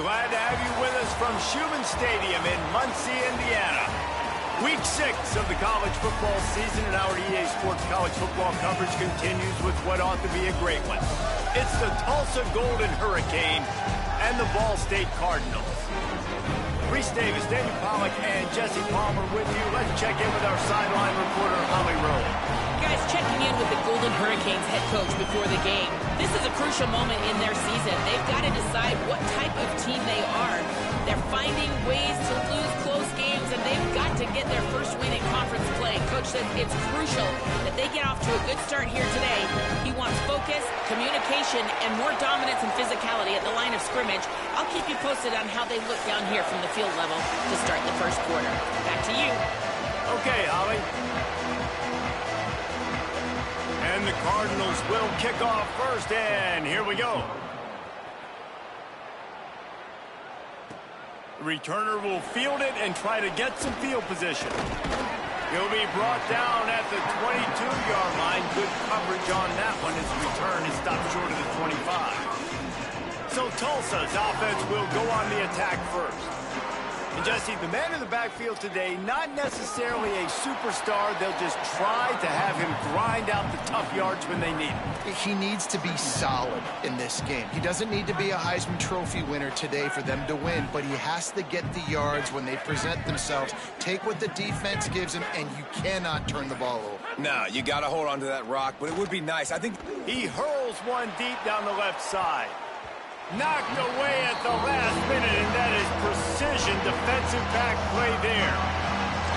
Glad to have you with us from Schumann Stadium in Muncie, Indiana. Week 6 of the college football season, and our EA Sports college football coverage continues with what ought to be a great one. It's the Tulsa Golden Hurricane and the Ball State Cardinals. Reese Davis, David Pollack, and Jesse Palmer with you. Let's check in with our sideline reporter, Holly Rowe. Guys, checking in with the Golden Hurricanes head coach before the game. This is a crucial moment in their season. They've got to decide what type of team they are. They're finding ways to lose close games, and they've got to get their first win in conference play. Coach says it's crucial that they get off to a good start here today. He wants focus, communication, and more dominance and physicality at the line of scrimmage. I'll keep you posted on how they look down here from the field level to start the first quarter. Back to you. Okay, Holly. And the Cardinals will kick off first, and here we go. The returner will field it and try to get some field position. He'll be brought down at the 22-yard line. Good coverage on that one. His return is stopped short of the 25. So Tulsa's offense will go on the attack first. And Jesse, the man in the backfield today, not necessarily a superstar. They'll just try to have him grind out the tough yards when they need him. He needs to be solid in this game. He doesn't need to be a Heisman Trophy winner today for them to win, but he has to get the yards when they present themselves. Take what the defense gives him, and you cannot turn the ball over. No, you got to hold on to that rock, but it would be nice. I think he hurls one deep down the left side. Knocked away at the last minute, and that is precision defensive back play there.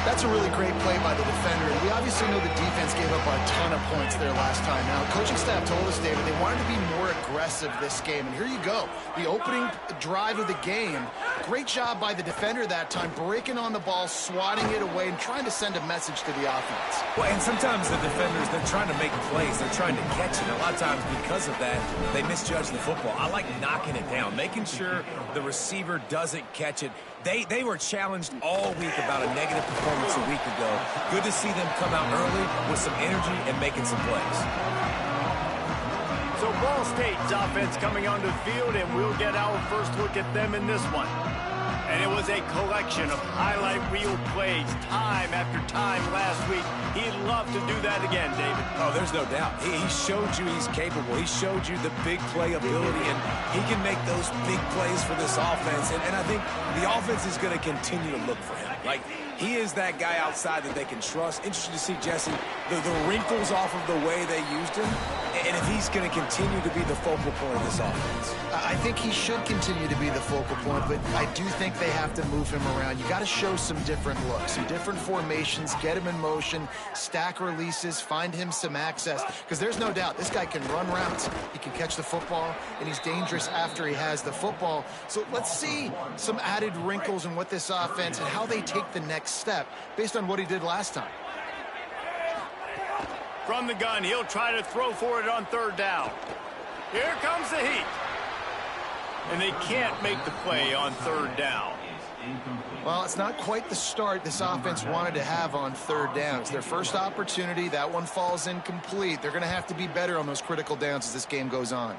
That's a really great play by the defender. And we obviously know the defense gave up a ton of points there last time. Now, coaching staff told us, David, they wanted to be more aggressive this game. And here you go. The opening drive of the game. Great job by the defender that time, breaking on the ball, swatting it away, and trying to send a message to the offense. Well, and sometimes the defenders, they're trying to make plays. They're trying to catch it. A lot of times because of that, they misjudge the football. I like knocking it down, making sure the receiver doesn't catch it. They were challenged all week about a negative performance a week ago. Good to see them come out early with some energy and making some plays. So Ball State's offense coming onto the field, and we'll get our first look at them in this one. And it was a collection of highlight reel plays time after time last week. He'd love to do that again, David. Oh, there's no doubt. He showed you he's capable. He showed you the big play ability, and he can make those big plays for this offense. And I think the offense is going to continue to look for him. Like, he is that guy outside that they can trust. Interesting to see, Jesse, the wrinkles off of the way they used him, and if he's going to continue to be the focal point of this offense. I think he should continue to be the focal point, but I do think they have to move him around. You got to show some different looks, some different formations, get him in motion, stack releases, find him some access, because there's no doubt this guy can run routes, he can catch the football, and he's dangerous after he has the football. So let's see some added wrinkles in what this offense and how they take the next step based on what he did last time. From the gun, he'll try to throw for it on third down. Here comes the heat. And they can't make the play on third down. Well, it's not quite the start this offense wanted to have on third down. It's their first opportunity. That one falls incomplete. They're going to have to be better on those critical downs as this game goes on.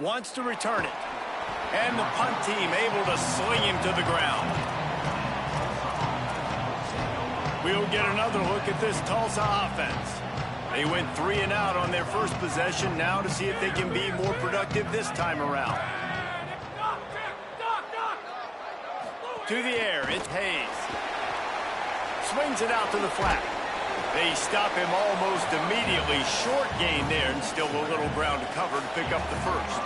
Wants to return it. And the punt team able to sling him to the ground. We'll get another look at this Tulsa offense. They went 3 and out on their first possession, now to see if they can be more productive this time around. To the air, it's Hayes. Swings it out to the flat. They stop him almost immediately. Short gain there, and still a little ground to cover to pick up the first.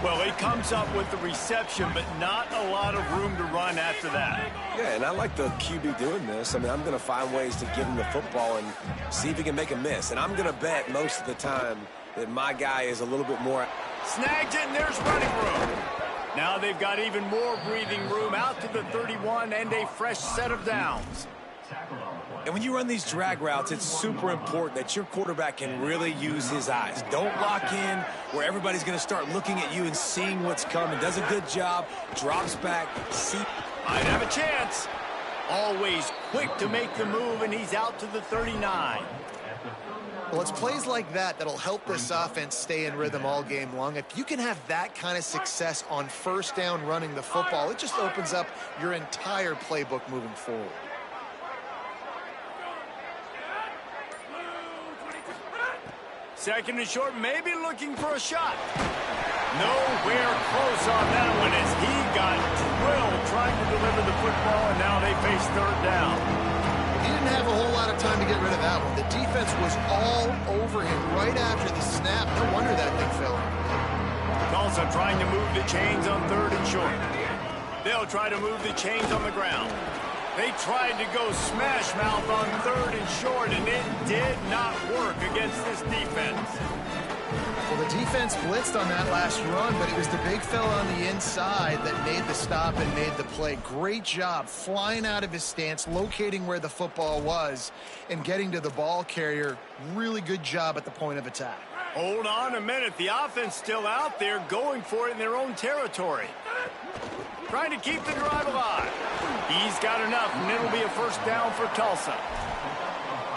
Well, he comes up with the reception, but not a lot of room to run after that. Yeah, and I like the QB doing this. I mean, I'm going to find ways to give him the football and see if he can make a miss. And I'm going to bet most of the time that my guy is a little bit more. Snags it, and there's running room. Now they've got even more breathing room out to the 31 and a fresh set of downs. And when you run these drag routes, it's super important that your quarterback can really use his eyes. Don't lock in where everybody's going to start looking at you and seeing what's coming. Does a good job, drops back, might have a chance. Always quick to make the move, and he's out to the 39. Well, it's plays like that that'll help this offense stay in rhythm all game long. If you can have that kind of success on first down running the football, it just opens up your entire playbook moving forward. Second and short, maybe looking for a shot. Nowhere close on that one as he got drilled trying to deliver the football, and now they face third down. He didn't have a whole lot of time to get rid of that one. The defense was all over him right after the snap. No wonder that thing fell. Tulsa trying to move the chains on third and short. They'll try to move the chains on the ground. They tried to go smash mouth on third and short, and it did not work against this defense. Well, the defense blitzed on that last run, but it was the big fella on the inside that made the stop and made the play. Great job flying out of his stance, locating where the football was, and getting to the ball carrier. Really good job at the point of attack. Hold on a minute. The offense still out there going for it in their own territory. Trying to keep the drive alive. He's got enough, and it'll be a first down for Tulsa.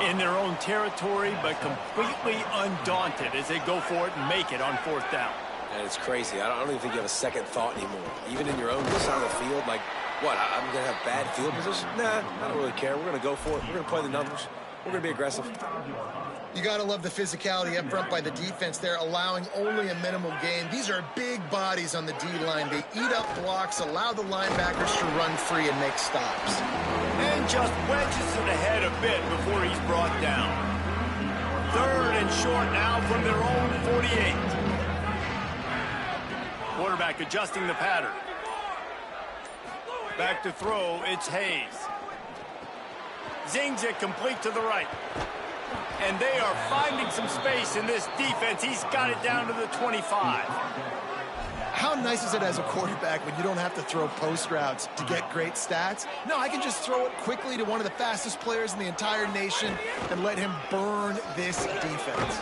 In their own territory, but completely undaunted as they go for it and make it on fourth down. And it's crazy. I don't even think you have a second thought anymore. Even in your own side of the field, like, what, I'm going to have bad field position? Nah, I don't really care. We're going to go for it. We're going to play the numbers. We're going to be aggressive. You got to love the physicality up front by the defense there, allowing only a minimal gain. These are big bodies on the D-line. They eat up blocks, allow the linebackers to run free and make stops. And just wedges it ahead a bit before he's brought down. Third and short now from their own 48. Quarterback adjusting the pattern. Back to throw, it's Hayes. Zings it complete to the right. And they are finding some space in this defense. He's got it down to the 25. How nice is it as a quarterback when you don't have to throw post routes to get great stats? No, I can just throw it quickly to one of the fastest players in the entire nation and let him burn this defense.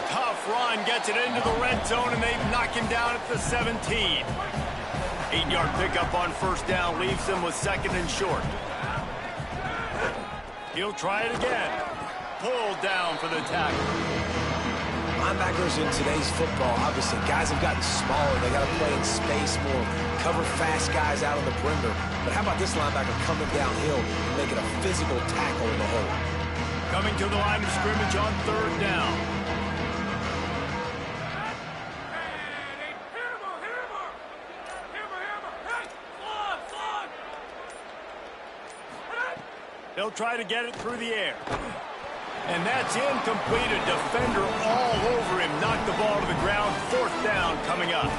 Tough run, gets it into the red zone, and they knock him down at the 17. 8-yard pickup on first down leaves them with second and short. He'll try it again. Pulled down for the tackle. Linebackers in today's football, obviously, guys have gotten smaller. They got to play in space more, cover fast guys out on the perimeter. But how about this linebacker coming downhill and making a physical tackle in the hole? Coming to the line of scrimmage on third down. They'll try to get it through the air. And that's incomplete. A defender all over him. Knocked the ball to the ground. Fourth down coming up.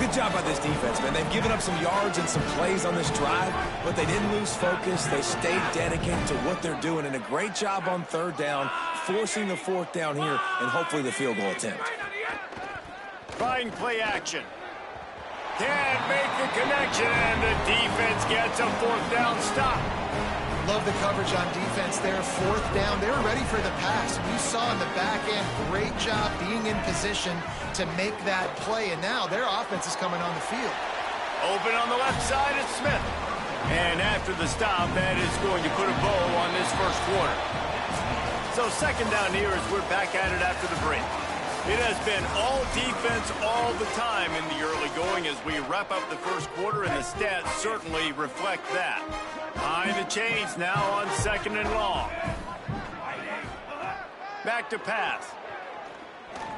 Good job by this defense, man. They've given up some yards and some plays on this drive, but they didn't lose focus. They stayed dedicated to what they're doing, and a great job on third down, forcing the fourth down here, and hopefully the field goal attempt. Trying play action. Can't make the connection, and the defense gets a fourth down stop. Love the coverage on defense there. Fourth down. They were ready for the pass. You saw in the back end, great job being in position to make that play. And now their offense is coming on the field. Open on the left side, it's Smith. And after the stop, that is going to put a bow on this first quarter. So second down here as we're back at it after the break. It has been all defense all the time in the early going as we wrap up the first quarter, and the stats certainly reflect that. Behind the chains now on second and long. Back to pass.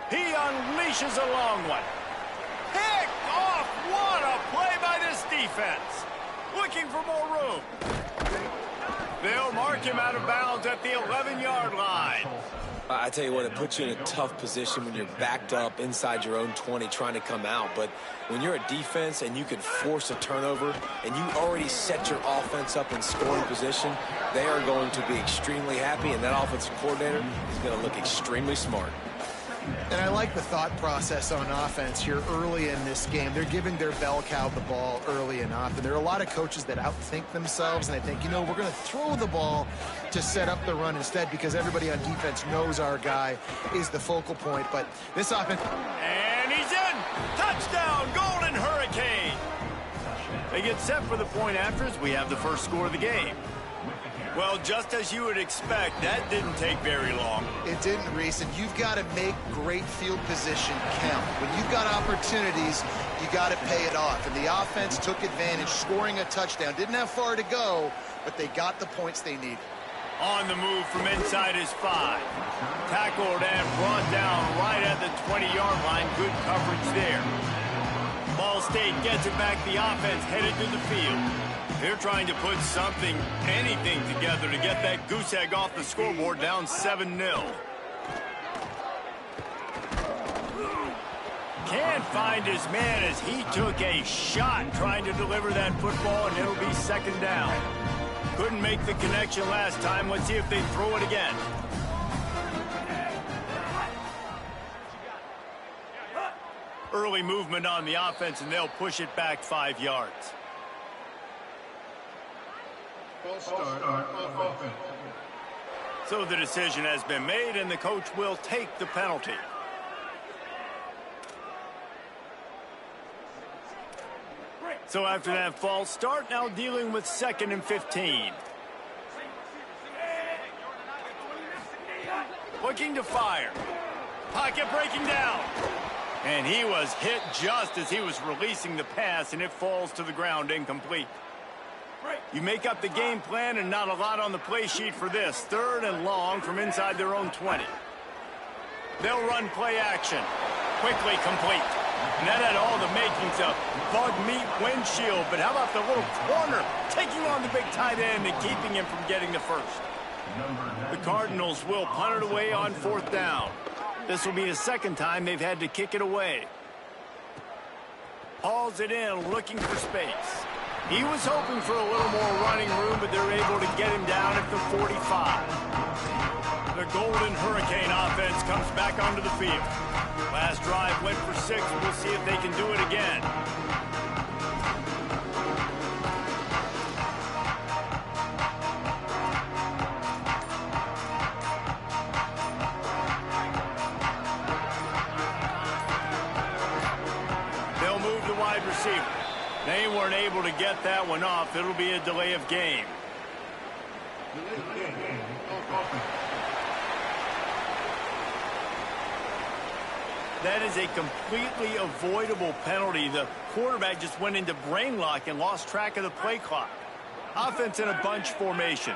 He unleashes a long one. Picked off. What a play by this defense. Looking for more room. They'll mark him out of bounds at the 11-yard line. I tell you what, it puts you in a tough position when you're backed up inside your own 20 trying to come out. But when you're a defense and you can force a turnover and you already set your offense up in scoring position, they are going to be extremely happy, and that offensive coordinator is going to look extremely smart. And I like the thought process on offense here early in this game. They're giving their bell cow the ball early and often. There are a lot of coaches that outthink themselves, and they think, you know, we're going to throw the ball to set up the run instead because everybody on defense knows our guy is the focal point. But this offense... And he's in! Touchdown, Golden Hurricane! They get set for the point after as we have the first score of the game. Well, just as you would expect, that didn't take very long. It didn't, Reese, and you've got to make great field position count. When you've got opportunities, you got to pay it off. And the offense took advantage, scoring a touchdown. Didn't have far to go, but they got the points they needed. On the move from inside his 5. Tackled and brought down right at the 20-yard line. Good coverage there. Ball State gets it back. The offense headed to the field. They're trying to put something, anything together to get that goose egg off the scoreboard, down 7-0. Can't find his man as he took a shot trying to deliver that football, and it'll be second down. Couldn't make the connection last time. Let's see if they throw it again. Early movement on the offense, and they'll push it back 5 yards. So the decision has been made, and the coach will take the penalty. So after that false start, now dealing with 2nd and 15. Looking to fire. Pocket breaking down. And he was hit just as he was releasing the pass, and it falls to the ground incomplete. You make up the game plan, and not a lot on the play sheet for this. 3rd and long from inside their own 20. They'll run play action. Quickly complete. And that had all the makings of bug meat windshield. But how about the little corner taking on the big tight end and keeping him from getting the first? The Cardinals will punt it away on 4th down. This will be the 2nd time they've had to kick it away. Hauls it in, looking for space. He was hoping for a little more running room, but they're able to get him down at the 45. The Golden Hurricane offense comes back onto the field. Last drive went for 6. We'll see if they can do it again. They'll move the wide receiver. They weren't able to get that one off. It'll be a delay of game. That is a completely avoidable penalty. The quarterback just went into brain lock and lost track of the play clock. Offense in a bunch formation.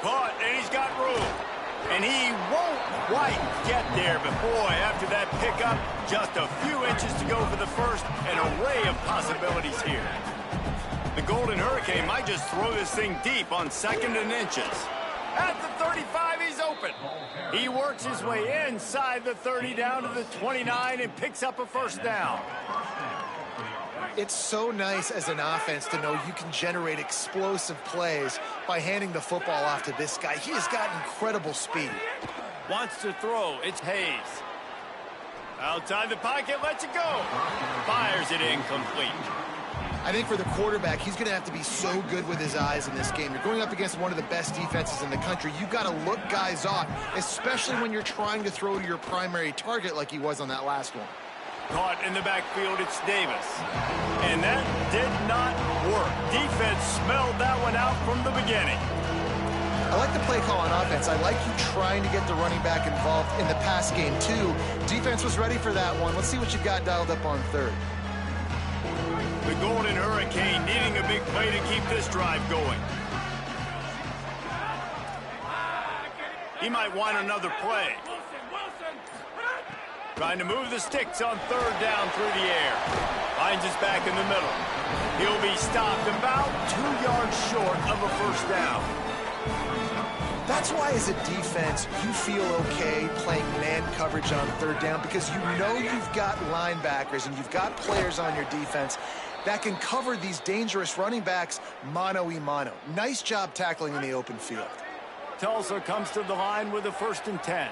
Caught, and he's got room. And he won't quite get there, but boy, after that pickup, just a few inches to go for the first. An array of possibilities here. The Golden Hurricane might just throw this thing deep on 2nd and inches. At the 35, he's open. He works his way inside the 30 down to the 29 and picks up a first down. It's so nice as an offense to know you can generate explosive plays by handing the football off to this guy. He has got incredible speed. Wants to throw. It's Hayes. Outside the pocket, lets it go. Fires it incomplete. I think for the quarterback, he's going to have to be so good with his eyes in this game. You're going up against one of the best defenses in the country. You've got to look guys off, especially when you're trying to throw to your primary target like he was on that last one. Caught in the backfield, it's Davis. And that did not work. Defense smelled that one out from the beginning. I like the play call on offense. I like you trying to get the running back involved in the pass game, too. Defense was ready for that one. Let's see what you've got dialed up on 3rd. The Golden Hurricane needing a big play to keep this drive going. He might want another play. Trying to move the sticks on 3rd down through the air. Finds us back in the middle. He'll be stopped about 2 yards short of a first down. That's why, as a defense, you feel okay playing man coverage on 3rd down, because you know you've got linebackers and you've got players on your defense that can cover these dangerous running backs mano-a-mano. Nice job tackling in the open field. Tulsa comes to the line with a 1st and 10.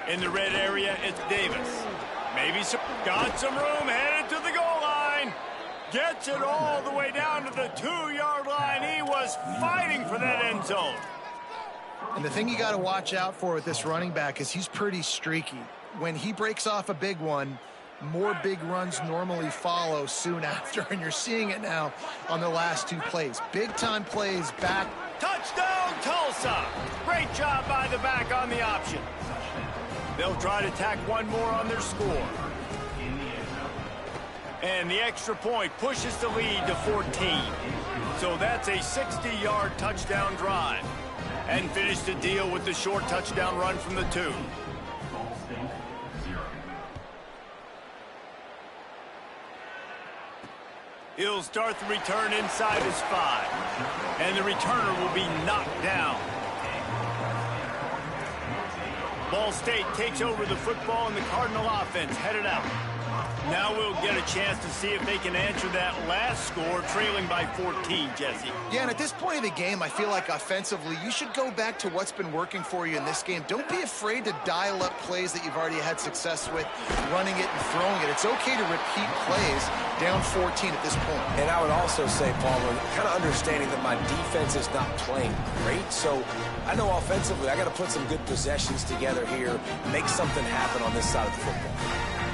In the red area, it's Davis. Maybe got some room, headed to the goal line. Gets it all the way down to the 2-yard line. He was fighting for that end zone. And the thing you got to watch out for with this running back is he's pretty streaky. When he breaks off a big one, more big runs normally follow soon after, and you're seeing it now on the last 2 plays. Big-time plays back. Touchdown, Tulsa! Great job by the back on the option. They'll try to tack one more on their score. And the extra point pushes the lead to 14. So that's a 60-yard touchdown drive. And finish the deal with the short touchdown run from the 2. He'll start the return inside his 5. And the returner will be knocked down. Ball State takes over the football, and the Cardinal offense headed out. Now we'll get a chance to see if they can answer that last score, trailing by 14, Jesse. Yeah, and at this point of the game, I feel like offensively, you should go back to what's been working for you in this game. Don't be afraid to dial up plays that you've already had success with, running it and throwing it. It's okay to repeat plays down 14 at this point. And I would also say, Palmer, kind of understanding that my defense is not playing great, so I know offensively I got to put some good possessions together here, make something happen on this side of the football.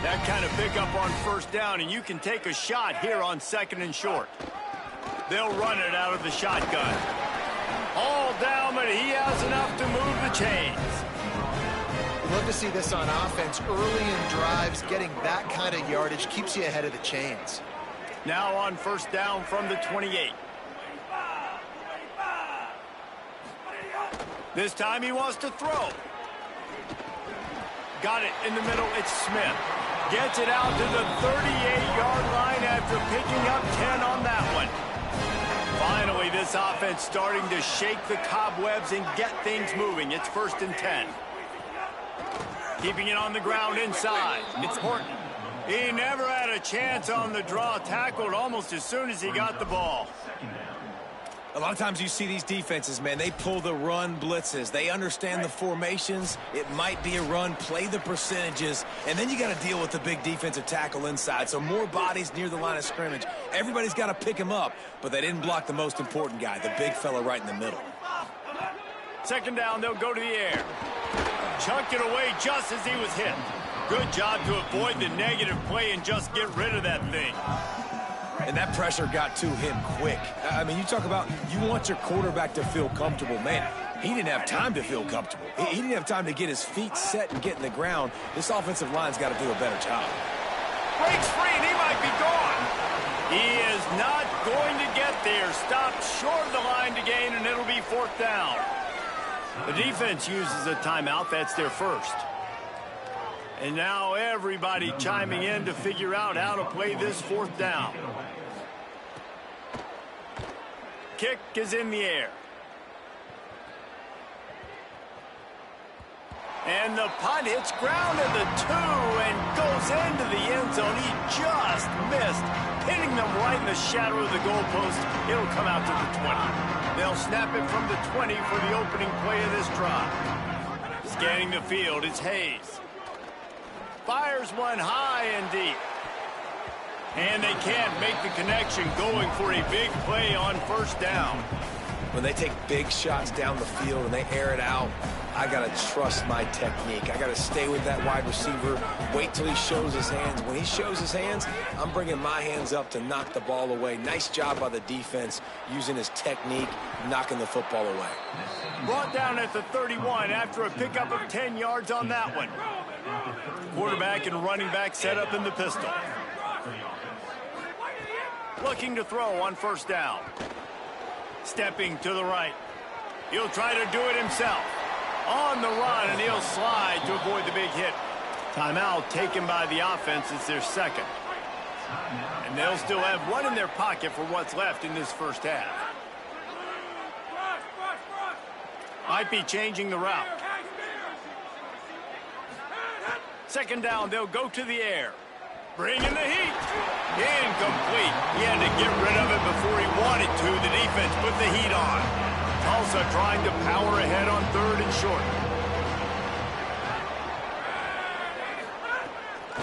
That kind of pickup on first down, and you can take a shot here on 2nd and short. They'll run it out of the shotgun. All down, but he has enough to move the chains. Love to see this on offense. Early in drives, getting that kind of yardage keeps you ahead of the chains. Now on first down from the 28. This time he wants to throw. Got it in the middle. It's Smith. Gets it out to the 38-yard line after picking up 10 on that one. Finally, this offense starting to shake the cobwebs and get things moving. It's 1st and 10. Keeping it on the ground inside. It's Horton. He never had a chance on the draw. Tackled almost as soon as he got the ball. A lot of times you see these defenses, man, they pull the run blitzes. They understand the formations. It might be a run, play the percentages, and then you got to deal with the big defensive tackle inside. So more bodies near the line of scrimmage. Everybody's got to pick him up, but they didn't block the most important guy, the big fella right in the middle. 2nd down, they'll go to the air. Chunked it away just as he was hit. Good job to avoid the negative play and just get rid of that thing. And that pressure got to him quick. I mean, you talk about you want your quarterback to feel comfortable. Man, he didn't have time to feel comfortable. He didn't have time to get his feet set and get in the ground. This offensive line's got to do a better job. Breaks free, and he might be gone. He is not going to get there. Stopped short of the line to gain, and it'll be 4th down. The defense uses a timeout. That's their first. And now everybody chiming in to figure out how to play this 4th down. Kick is in the air. And the punt hits ground at the 2 and goes into the end zone. He just missed, hitting them right in the shadow of the goalpost. It'll come out to the 20. They'll snap it from the 20 for the opening play of this drive. Scanning the field, it's Hayes. Fires one high and deep. And they can't make the connection, going for a big play on first down. When they take big shots down the field and they air it out, I got to trust my technique. I got to stay with that wide receiver, wait till he shows his hands. When he shows his hands, I'm bringing my hands up to knock the ball away. Nice job by the defense using his technique, knocking the football away. Brought down at the 31 after a pickup of 10 yards on that one. Quarterback and running back set up in the pistol. Looking to throw on first down. Stepping to the right. He'll try to do it himself. On the run, and he'll slide to avoid the big hit. Timeout taken by the offense. It's their second. And they'll still have one in their pocket for what's left in this first half. Might be changing the route. 2nd down, they'll go to the air. Bringing the heat. Incomplete. He had to get rid of it before he wanted to. The defense put the heat on. Tulsa trying to power ahead on 3rd and short.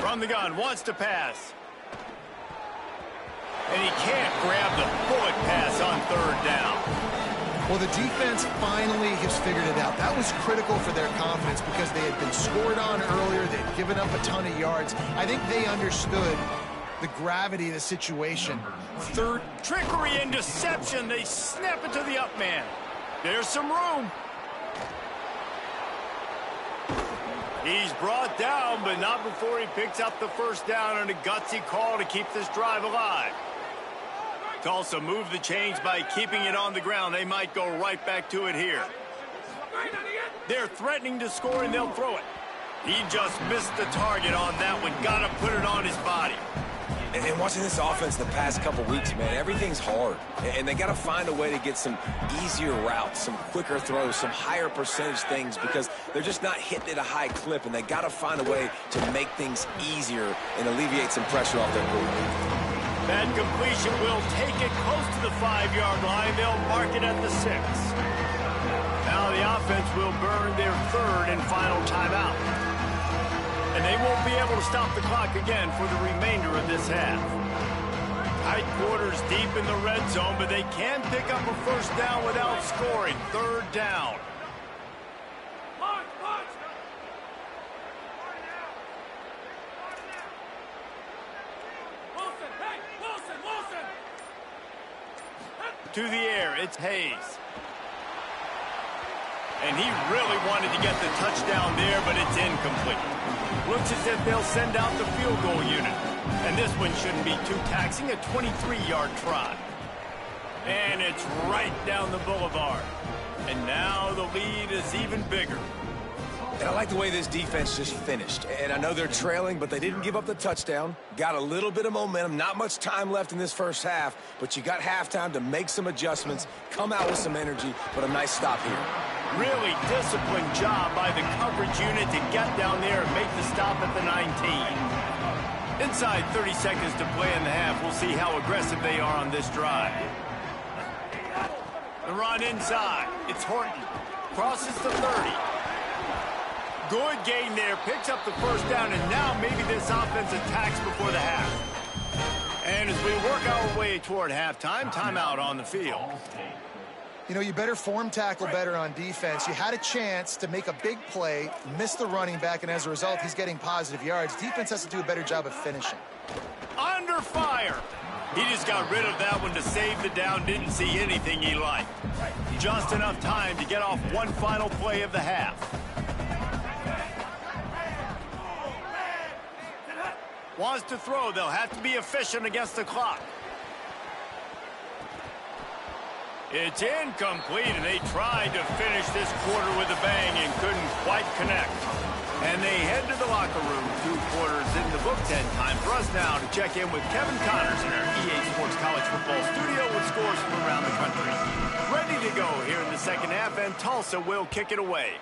From the gun, wants to pass. And he can't grab the bullet pass on 3rd down. Well, the defense finally has figured it out. That was critical for their confidence because they had been scored on earlier. They'd given up a ton of yards. I think they understood the gravity of the situation. Third, trickery and deception. They snap it to the up man. There's some room. He's brought down, but not before he picks up the first down on a gutsy call to keep this drive alive. Tulsa moved the chains by keeping it on the ground. They might go right back to it here. They're threatening to score, and they'll throw it. He just missed the target on that one. Got to put it on his body. And watching this offense the past couple weeks, man, everything's hard. And they got to find a way to get some easier routes, some quicker throws, some higher percentage things because they're just not hitting at a high clip, and they got to find a way to make things easier and alleviate some pressure off their quarterback. That completion will take it close to the 5-yard line. They'll mark it at the 6. Now the offense will burn their third and final timeout. And they won't be able to stop the clock again for the remainder of this half. Tight quarters deep in the red zone, but they can pick up a first down without scoring. Third down. To the air, it's Hayes. And he really wanted to get the touchdown there, but it's incomplete. Looks as if they'll send out the field goal unit. And this one shouldn't be too taxing, a 23-yard try. And it's right down the boulevard. And now the lead is even bigger. And I like the way this defense just finished. And I know they're trailing, but they didn't give up the touchdown. Got a little bit of momentum. Not much time left in this first half, but you got halftime to make some adjustments, come out with some energy, but a nice stop here. Really disciplined job by the coverage unit to get down there and make the stop at the 19. Inside 30 seconds to play in the half. We'll see how aggressive they are on this drive. The run inside. It's Horton. Crosses the 30. Good gain there, picks up the first down, and now maybe this offense attacks before the half. And as we work our way toward halftime, timeout on the field. You know, you better form tackle better on defense. You had a chance to make a big play, miss the running back, and as a result, he's getting positive yards. Defense has to do a better job of finishing. Under fire. He just got rid of that one to save the down, didn't see anything he liked. Just enough time to get off one final play of the half. Wants to throw. They'll have to be efficient against the clock. It's incomplete, and they tried to finish this quarter with a bang and couldn't quite connect. And they head to the locker room. 2 quarters in the book. 10 time for us now to check in with Kevin Connors in our EA Sports College Football studio with scores from around the country. Ready to go here in the second half, and Tulsa will kick it away.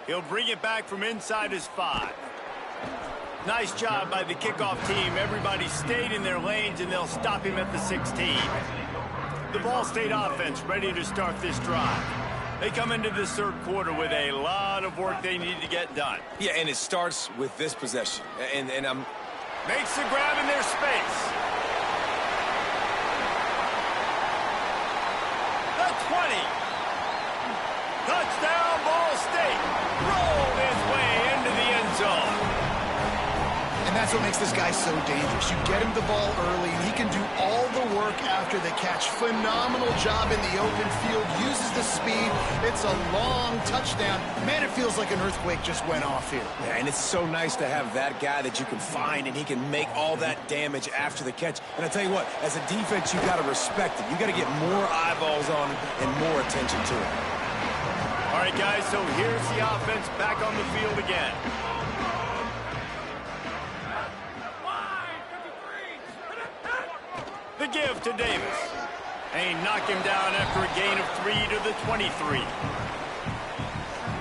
He'll bring it back from inside his 5. Nice job by the kickoff team. Everybody stayed in their lanes, and they'll stop him at the 16. The Ball State offense ready to start this drive. They come into this third quarter with a lot of work they need to get done. Yeah, and it starts with this possession. And Makes the grab in their space. The 20. Touchdown, Ball State. Rolled his way into the end zone. And that's what makes this guy so dangerous. You get him the ball early, and he can do all the work after the catch. Phenomenal job in the open field. Uses the speed. It's a long touchdown. Man, it feels like an earthquake just went off here. Yeah, and it's so nice to have that guy that you can find, and he can make all that damage after the catch. And I tell you what, as a defense, you got to respect it. You got to get more eyeballs on him and more attention to him. All right, guys, so here's the offense back on the field again. The give to Davis. And he knocked him down after a gain of 3 to the 23.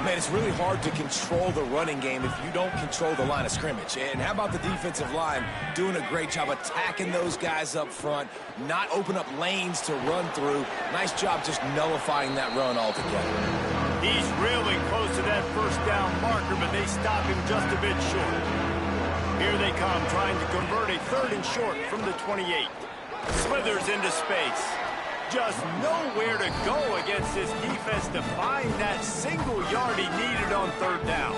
Man, it's really hard to control the running game if you don't control the line of scrimmage. And how about the defensive line doing a great job attacking those guys up front, not open up lanes to run through. Nice job just nullifying that run altogether. He's really close to that first down marker, but they stop him just a bit short. Here they come, trying to convert a 3rd and short from the 28. Slithers into space. Just nowhere to go against this defense to find that single yard he needed on third down.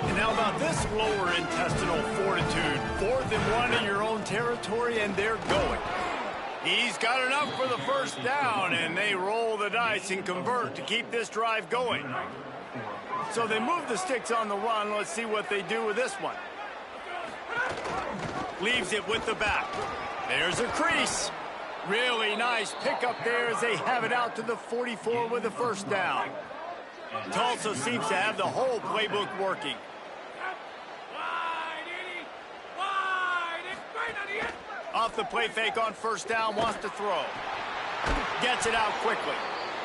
And how about this lower intestinal fortitude? 4th and 1 in your own territory, and they're going. He's got enough for the first down, and they roll the dice and convert to keep this drive going. So they move the sticks on the run. Let's see what they do with this one. Leaves it with the back. There's a crease. Really nice pickup there as they have it out to the 44 with the first down. Tulsa seems to have the whole playbook working. Off the play fake on first down, wants to throw. Gets it out quickly.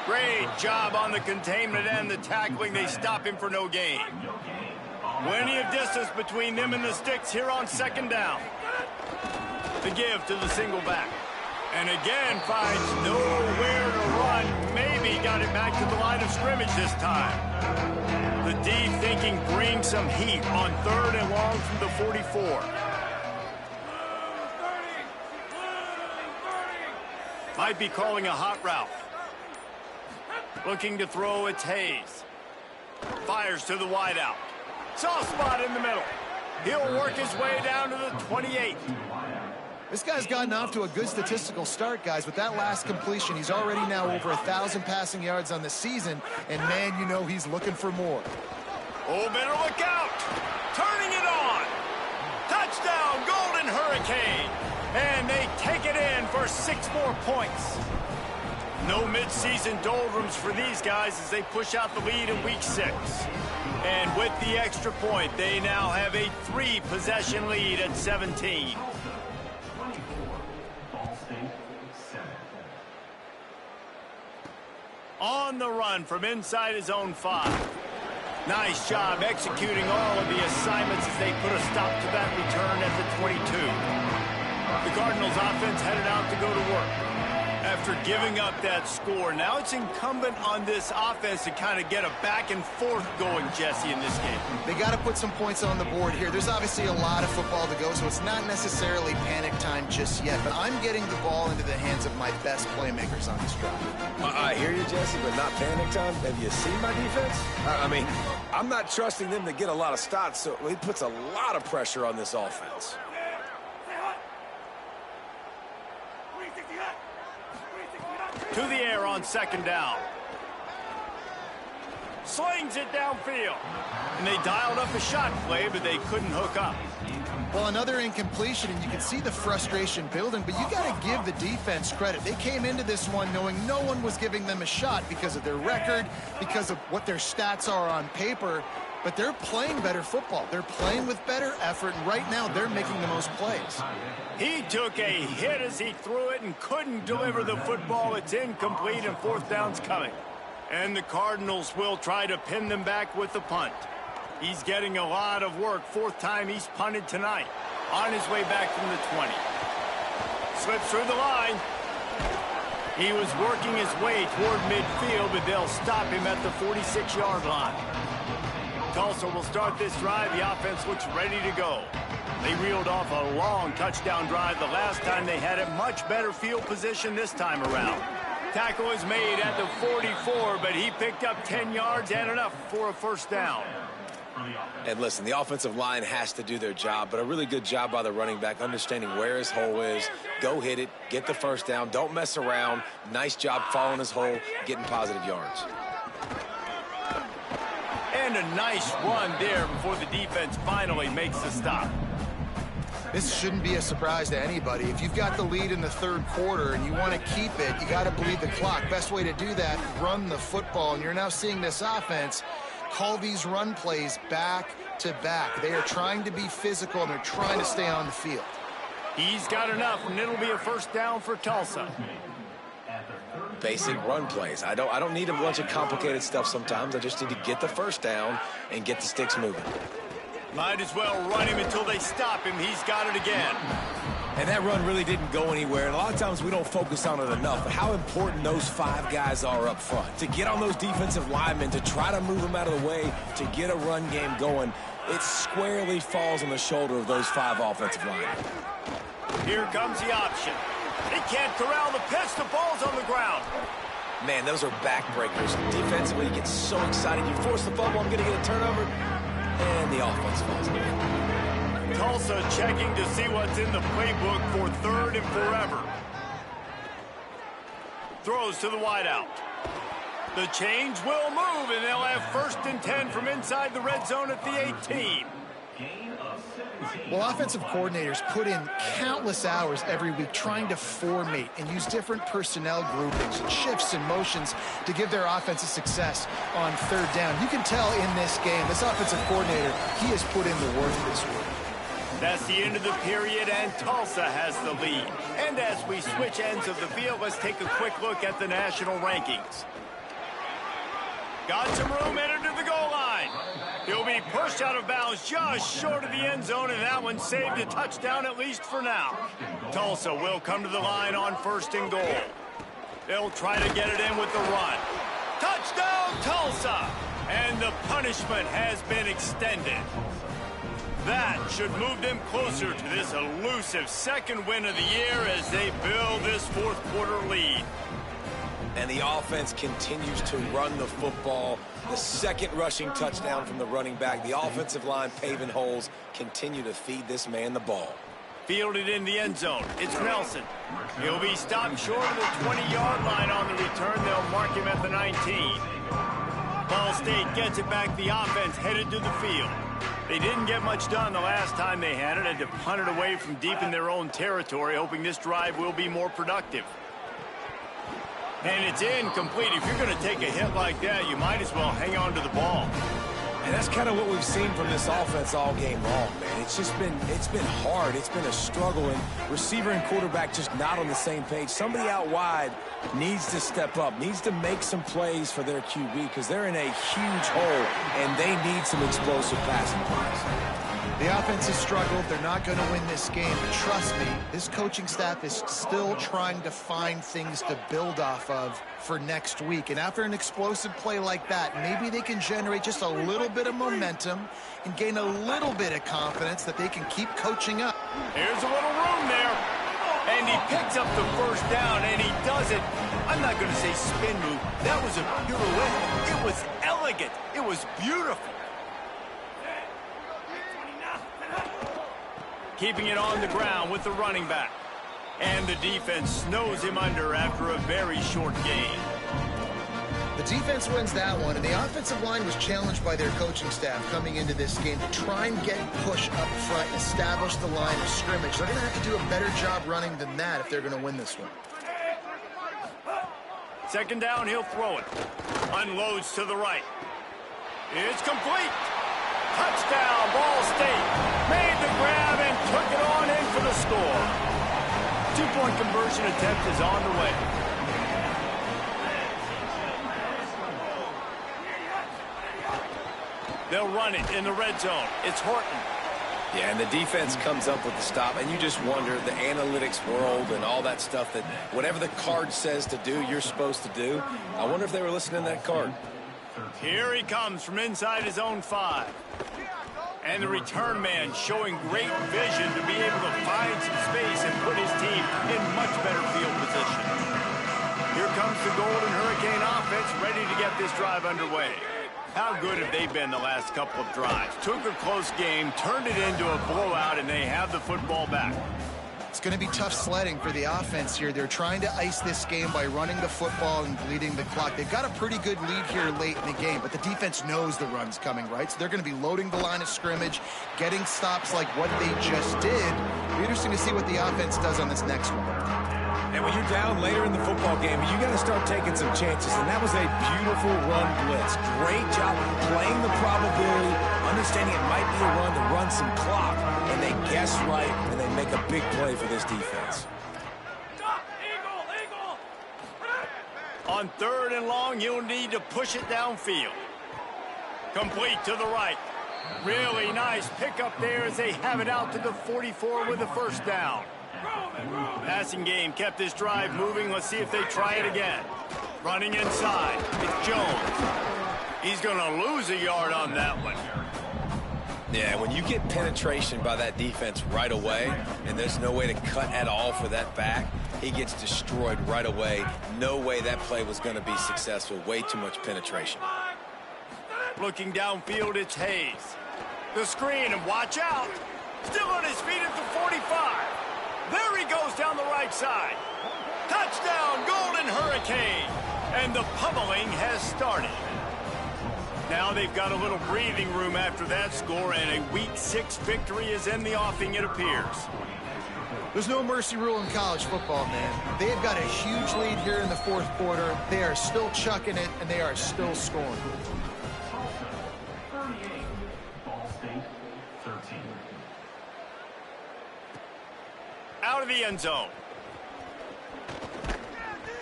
Great job on the containment and the tackling. They stop him for no gain. Plenty of distance between them and the sticks here on second down. The give to the single back. And again finds nowhere to run. Maybe got it back to the line of scrimmage this time. The D thinking bring some heat on 3rd and long from the 44. Might be calling a hot route. Looking to throw, it's Hayes. Fires to the wideout. Soft spot in the middle. He'll work his way down to the 28. This guy's gotten off to a good statistical start, guys. With that last completion, he's already now over 1,000 passing yards on the season, and man, you know he's looking for more. Oh, better look out! Turning it on! Touchdown, Golden Hurricane! And they take it in for 6 more points. No midseason doldrums for these guys as they push out the lead in week 6. And with the extra point, they now have a 3-possession lead at 17. On the run from inside his own 5. Nice job executing all of the assignments as they put a stop to that return at the 22. The Cardinals offense headed out to go to work. After giving up that score, now it's incumbent on this offense to kind of get a back and forth going, Jesse, in this game. They got to put some points on the board here. There's obviously a lot of football to go, so it's not necessarily panic time just yet. But I'm getting the ball into the hands of my best playmakers on this drive. I hear you, Jesse, but not panic time. Have you seen my defense? I mean, I'm not trusting them to get a lot of stops, so it puts a lot of pressure on this offense. To the air on second down. Slings it downfield. And they dialed up a shot play, but they couldn't hook up. Well, another incompletion, and you can see the frustration building, but you got to give the defense credit. They came into this one knowing no one was giving them a shot because of their record, because of what their stats are on paper, but they're playing better football. They're playing with better effort, and right now they're making the most plays. He took a hit as he threw it and couldn't deliver the football. It's incomplete, and 4th down's coming. And the Cardinals will try to pin them back with the punt. He's getting a lot of work. 4th time he's punted tonight. On his way back from the 20. Slips through the line. He was working his way toward midfield, but they'll stop him at the 46-yard line. Tulsa will start this drive. The offense looks ready to go. They reeled off a long touchdown drive the last time they had a much better field position this time around. Tackle is made at the 44, but he picked up 10 yards and enough for a first down. And listen, the offensive line has to do their job, but a really good job by the running back, understanding where his hole is. Go hit it, get the first down, don't mess around. Nice job following his hole, getting positive yards. And a nice run there before the defense finally makes the stop. This shouldn't be a surprise to anybody. If you've got the lead in the 3rd quarter and you want to keep it, you got to bleed the clock. Best way to do that, run the football. And you're now seeing this offense call these run plays back to back. They are trying to be physical, and they're trying to stay on the field. He's got enough, and it'll be a first down for Tulsa. Basic run plays. I don't need a bunch of complicated stuff sometimes. I just need to get the first down and get the sticks moving. Might as well run him until they stop him. He's got it again. And that run really didn't go anywhere. And a lot of times we don't focus on it enough, but how important those 5 guys are up front. To get on those defensive linemen, to try to move them out of the way, to get a run game going, it squarely falls on the shoulder of those 5 offensive linemen. Here comes the option. can't corral the pitch. The ball's on the ground. Man, those are backbreakers. Defensively, you get so excited. You force the fumble, I'm going to get a turnover, and the offense falls away. Tulsa checking to see what's in the playbook for third and forever. Throws to the wideout. The change will move, and they'll have 1st and 10 from inside the red zone at the 18. Well, offensive coordinators put in countless hours every week trying to formate and use different personnel groupings and shifts and motions to give their offensive success on 3rd down. You can tell in this game, this offensive coordinator, he has put in the work this week. That's the end of the period, and Tulsa has the lead. And as we switch ends of the field, let's take a quick look at the national rankings. Got some room entered to the goal line. He'll be pushed out of bounds just short of the end zone, and that one saved a touchdown at least for now. Tulsa will come to the line on 1st and goal. They'll try to get it in with the run. Touchdown, Tulsa! And the punishment has been extended. That should move them closer to this elusive 2nd win of the year as they build this 4th quarter lead. And the offense continues to run the football. The 2nd rushing touchdown from the running back. The offensive line paving holes. Continue to feed this man the ball. Fielded in the end zone. It's Nelson. He'll be stopped short of the 20-yard line on the return. They'll mark him at the 19. Ball State gets it back. The offense headed to the field. They didn't get much done the last time they had it. Had to punt it away from deep in their own territory, hoping this drive will be more productive. And it's incomplete. If you're going to take a hit like that, you might as well hang on to the ball. And that's kind of what we've seen from this offense all game long, man. It's been hard. It's been a struggle, and receiver and quarterback just not on the same page. Somebody out wide needs to step up, needs to make some plays for their QB because they're in a huge hole, and they need some explosive passing plays. The offense has struggled. They're not going to win this game. But trust me, this coaching staff is still trying to find things to build off of for next week. And after an explosive play like that, maybe they can generate just a little bit of momentum and gain a little bit of confidence that they can keep coaching up. Here's a little room there. And he picks up the 1st down, and he does it. I'm not going to say spin move. That was a pirouette. It was elegant. It was beautiful. Keeping it on the ground with the running back. And the defense snows him under after a very short gain. The defense wins that one, and the offensive line was challenged by their coaching staff coming into this game to try and get push up front and establish the line of scrimmage. They're going to have to do a better job running than that if they're going to win this one. 2nd down, he'll throw it. Unloads to the right. It's complete. Touchdown, Ball State. Made the grab and took it on in for the score. 2-point conversion attempt is on the way. They'll run it in the red zone. It's Horton. Yeah, and the defense comes up with the stop, and you just wonder, the analytics world and all that stuff, that whatever the card says to do, you're supposed to do. I wonder if they were listening to that card. Here he comes from inside his own 5. And the return man showing great vision to be able to find some space and put his team in much better field position. Here comes the Golden Hurricane offense ready to get this drive underway. How good have they been the last couple of drives? Took a close game, turned it into a blowout, and they have the football back. It's going to be tough sledding for the offense here. They're trying to ice this game by running the football and bleeding the clock. They've got a pretty good lead here late in the game, but the defense knows the run's coming, right? So they're going to be loading the line of scrimmage, getting stops like what they just did. It'll be interesting to see what the offense does on this next one. And when you're down later in the football game, you got to start taking some chances. And that was a beautiful run blitz. Great job playing the probability, understanding it might be a run to run some clock. And they guess right, and they make a big play for this defense. On 3rd and long, you'll need to push it downfield. Complete to the right. Really nice pickup there as they have it out to the 44 with the 1st down. Passing game kept this drive moving. Let's see if they try it again. Running inside. It's Jones. He's going to lose a yard on that one. Yeah, when you get penetration by that defense right away, and there's no way to cut at all for that back, he gets destroyed right away. No way that play was going to be successful. Way too much penetration. Looking downfield, it's Hayes. The screen, and watch out. Still on his feet at the 45. There he goes down the right side. Touchdown, Golden Hurricane. And the pummeling has started. Now they've got a little breathing room after that score, and a Week 6 victory is in the offing, it appears. There's no mercy rule in college football, man. They've got a huge lead here in the fourth quarter. They are still chucking it, and they are still scoring. Out of the end zone.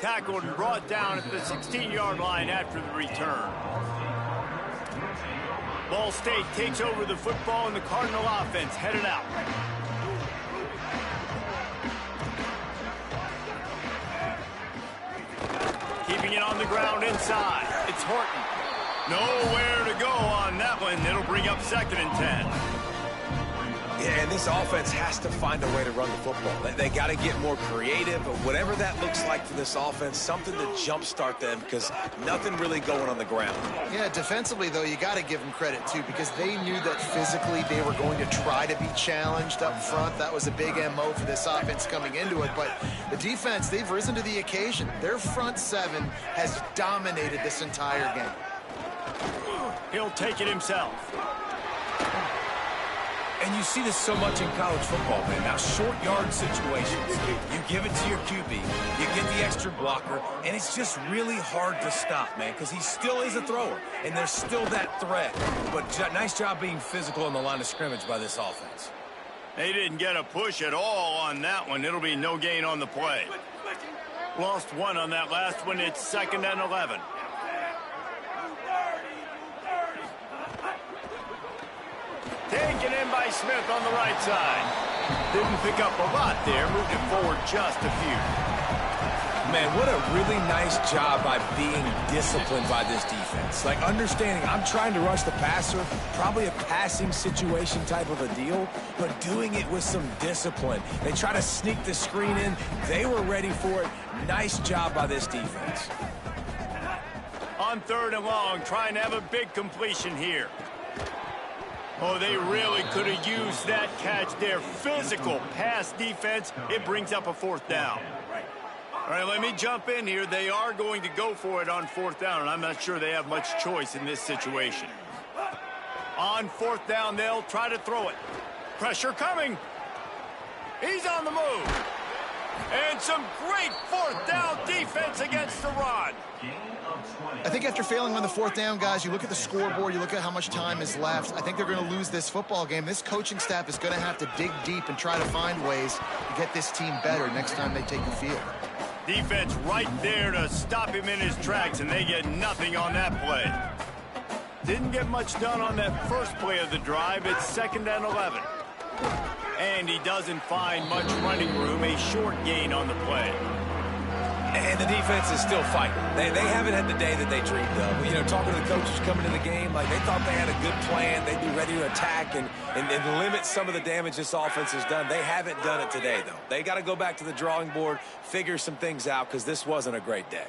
Tackled and brought down at the 16-yard line after the return. Ball State takes over the football, and the Cardinal offense headed out. Keeping it on the ground inside. It's Horton. Nowhere to go on that one. It'll bring up 2nd and 10. Yeah, and this offense has to find a way to run the football. They got to get more creative, but whatever that looks like for this offense, something to jumpstart them, because nothing really going on the ground. Yeah, defensively, though, you got to give them credit, too, because they knew that physically they were going to try to be challenged up front. That was a big MO for this offense coming into it, but the defense, they've risen to the occasion. Their front seven has dominated this entire game. He'll take it himself. And you see this so much in college football, man. Now, short yard situations, you give it to your QB, you get the extra blocker, and it's just really hard to stop, man, because he still is a thrower, and there's still that threat. But nice job being physical on the line of scrimmage by this offense. They didn't get a push at all on that one. It'll be no gain on the play. Lost one on that last one. It's 2nd and 11. Taken in by Smith on the right side. Didn't pick up a lot there. Moved it forward just a few. Man, what a really nice job by being disciplined by this defense. Like, understanding I'm trying to rush the passer, probably a passing situation type of a deal, but doing it with some discipline. They try to sneak the screen in. They were ready for it. Nice job by this defense. On 3rd and long, trying to have a big completion here. Oh, they really could have used that catch there. Physical pass defense. It brings up a 4th down. All right, let me jump in here. They are going to go for it on 4th down, and I'm not sure they have much choice in this situation. On 4th down, they'll try to throw it. Pressure coming. He's on the move. And some great 4th down defense against the run. I think after failing on the 4th down, guys, you look at the scoreboard, you look at how much time is left. I think they're going to lose this football game. This coaching staff is going to have to dig deep and try to find ways to get this team better next time they take the field. Defense right there to stop him in his tracks, and they get nothing on that play. Didn't get much done on that first play of the drive. It's 2nd and 11. And he doesn't find much running room, a short gain on the play. And the defense is still fighting. They haven't had the day that they dreamed of. You know, talking to the coaches coming to the game, like they thought they had a good plan. They'd be ready to attack and limit some of the damage this offense has done. They haven't done it today, though. They got to go back to the drawing board, figure some things out, because this wasn't a great day.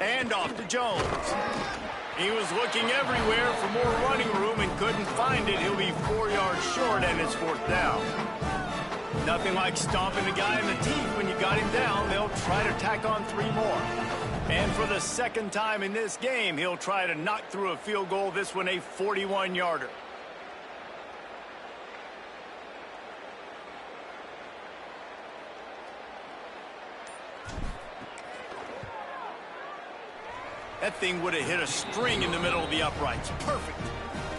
And off to Jones. He was looking everywhere for more running room and couldn't find it. He'll be 4 yards short, and it's 4th down. Nothing like stomping a guy in the teeth when you got him down. They'll try to tack on 3 more. And for the 2nd time in this game, he'll try to knock through a field goal. This one a 41-yarder. That thing would have hit a string in the middle of the uprights. Perfect.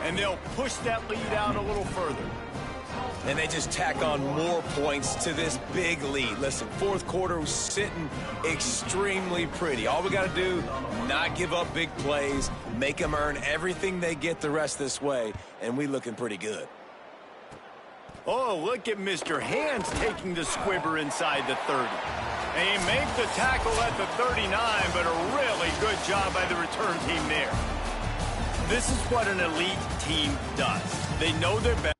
And they'll push that lead out a little further. And they just tack on more points to this big lead. Listen, 4th quarter was sitting extremely pretty. All we got to do, not give up big plays, make them earn everything they get the rest this way, and we looking pretty good. Oh, look at Mr. Hands taking the squibber inside the 30. And he made the tackle at the 39, but a really good job by the return team there. This is what an elite team does. They know their best.